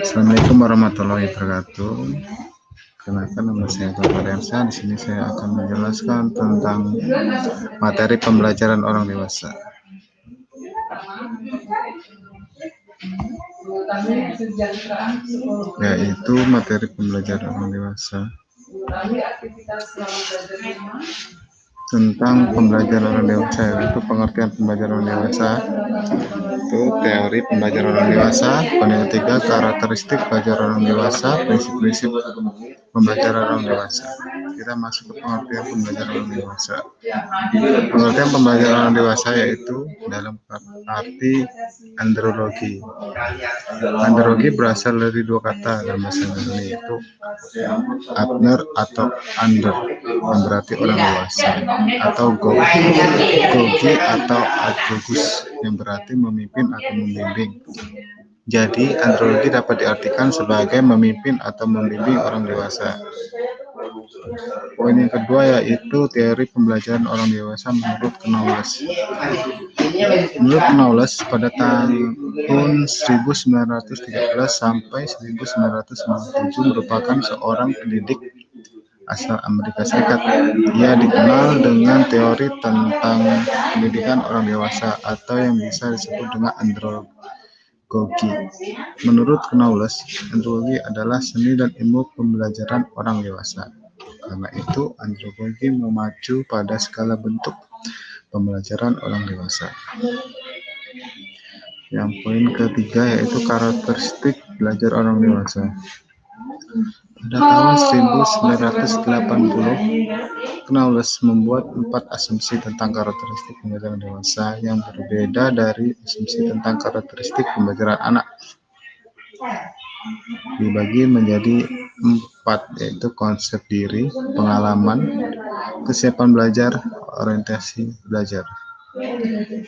Assalamualaikum warahmatullahi wabarakatuh. Kenalkan, nama saya Bapak Remsa. Di sini saya akan menjelaskan tentang materi pembelajaran orang dewasa. Yaitu materi pembelajaran orang dewasa tentang pembelajaran orang dewasa, yaitu pengertian pembelajaran orang dewasa, itu teori pembelajaran orang dewasa, yang ketiga karakteristik pembelajaran orang dewasa, prinsip-prinsip pembelajaran orang dewasa. Kita masuk ke pengertian pembelajaran orang dewasa. Pengertian pembelajaran orang dewasa yaitu dalam arti andrologi. Andrologi berasal dari dua kata dalam bahasa Indonesia, yaitu abner atau under, yang berarti orang dewasa, atau gogi atau agogus, yang berarti memimpin atau membimbing. Jadi, andrologi dapat diartikan sebagai memimpin atau membimbing orang dewasa. Poin yang kedua yaitu teori pembelajaran orang dewasa menurut Knowles. Menurut Knowles, pada tahun 1913 sampai 1997 merupakan seorang pendidik asal Amerika Serikat. Ia dikenal dengan teori tentang pendidikan orang dewasa atau yang bisa disebut dengan andrologi. Menurut Knowles, andrologi adalah seni dan ilmu pembelajaran orang dewasa. Karena itu, andrologi memacu pada skala bentuk pembelajaran orang dewasa. Yang poin ketiga yaitu karakteristik belajar orang dewasa. Pada tahun 1980, Knowles membuat 4 asumsi tentang karakteristik pembelajaran dewasa yang berbeda dari asumsi tentang karakteristik pembelajaran anak. Dibagi menjadi 4, yaitu konsep diri, pengalaman, kesiapan belajar, orientasi belajar.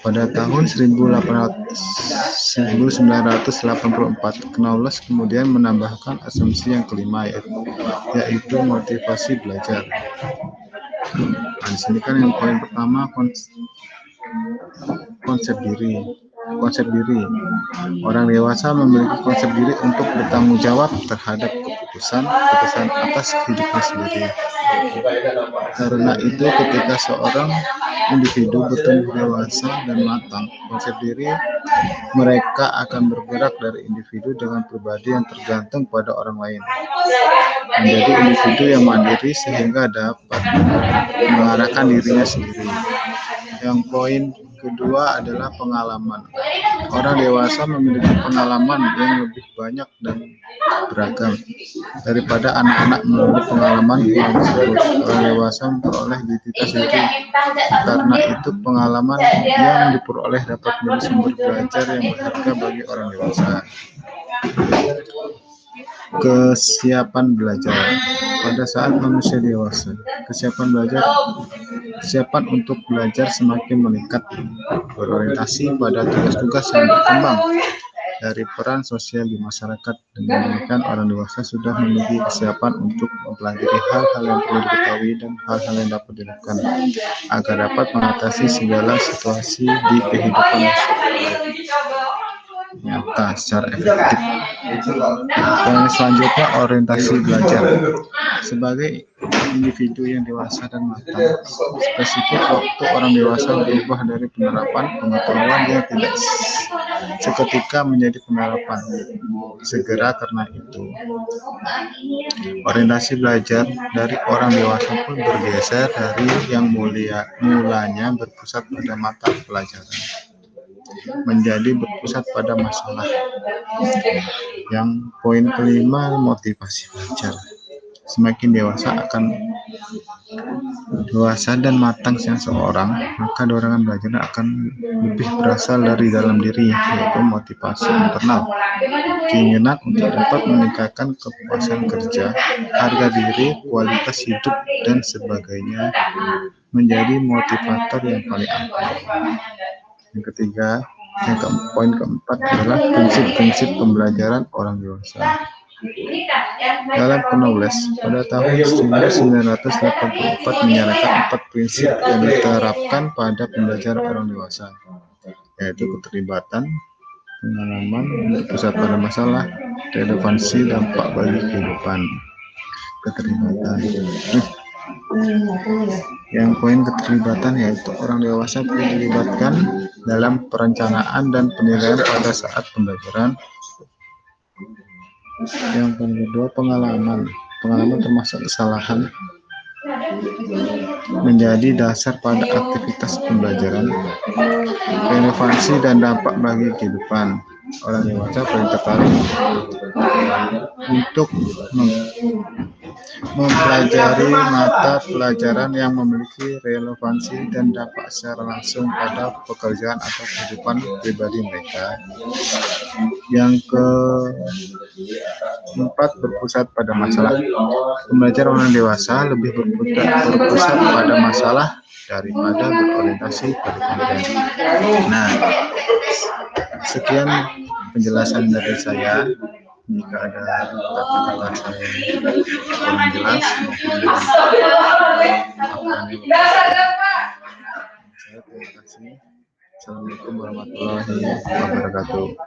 Pada tahun 1984, Knowles kemudian menambahkan asumsi yang kelima, yaitu motivasi belajar. Nah, di sini kan yang poin pertama konsep diri. Orang dewasa memiliki konsep diri untuk bertanggung jawab terhadap keputusan atas hidupnya sendiri. Karena itu, ketika seorang individu bertumbuh dewasa dan matang, konsep diri mereka akan bergerak dari individu dengan pribadi yang tergantung pada orang lain, menjadi individu yang mandiri sehingga dapat mengarahkan dirinya sendiri. Yang poin kedua adalah pengalaman. Orang dewasa memiliki pengalaman yang lebih banyak dan beragam daripada anak-anak melalui pengalaman tersebut. Orang dewasa memperoleh identitas diri. Karena itu, pengalaman yang diperoleh dapat menjadi sumber belajar yang berharga bagi orang dewasa. Kesiapan belajar. Pada saat manusia dewasa, kesiapan untuk belajar semakin meningkat, berorientasi pada tugas-tugas yang berkembang dari peran sosial di masyarakat. Dengan demikian, orang dewasa sudah memiliki kesiapan untuk mempelajari hal-hal yang perlu diketahui dan hal-hal yang dapat dilakukan agar dapat mengatasi segala situasi di kehidupan nyata secara efektif. Yang selanjutnya, orientasi belajar. Sebagai individu yang dewasa dan matang, spesifik waktu orang dewasa berubah dari penerapan pengetahuan yang tidak seketika menjadi penerapan segera. Karena itu, orientasi belajar dari orang dewasa pun bergeser dari yang mulanya berpusat pada mata pelajaran menjadi berpusat pada masalah. Yang poin kelima, motivasi belajar. Semakin dewasa dan matang seseorang, maka dorongan belajar akan lebih berasal dari dalam diri, yaitu motivasi internal, keinginan untuk dapat meningkatkan kepuasan kerja, harga diri, kualitas hidup, dan sebagainya menjadi motivator yang paling aktif. Yang ketiga, poin keempat adalah prinsip-prinsip pembelajaran orang dewasa. Dalam Knowles, pada tahun 1984 menyarankan 4 prinsip yang diterapkan pada pembelajaran orang dewasa, yaitu keterlibatan, pengalaman berpusat pada masalah, relevansi, dampak bagi kehidupan, keterlibatan. Yang poin keterlibatan yaitu orang dewasa perlu dilibatkan dalam perencanaan dan penilaian pada saat pembelajaran. Yang poin kedua, pengalaman termasuk kesalahan menjadi dasar pada aktivitas pembelajaran, relevansi dan dampak bagi kehidupan. Orang dewasa paling tertarik untuk mempelajari mata pelajaran yang memiliki relevansi dan dampak secara langsung pada pekerjaan atau kehidupan pribadi mereka. Yang keempat, berpusat pada masalah. Pembelajaran orang dewasa lebih berpusat pada masalah daripada berorientasi pada konten. Nah, sekian penjelasan dari saya. Jika ada kata-kata saya kurang jelas, saya terima kasih. Assalamualaikum warahmatullahi wabarakatuh.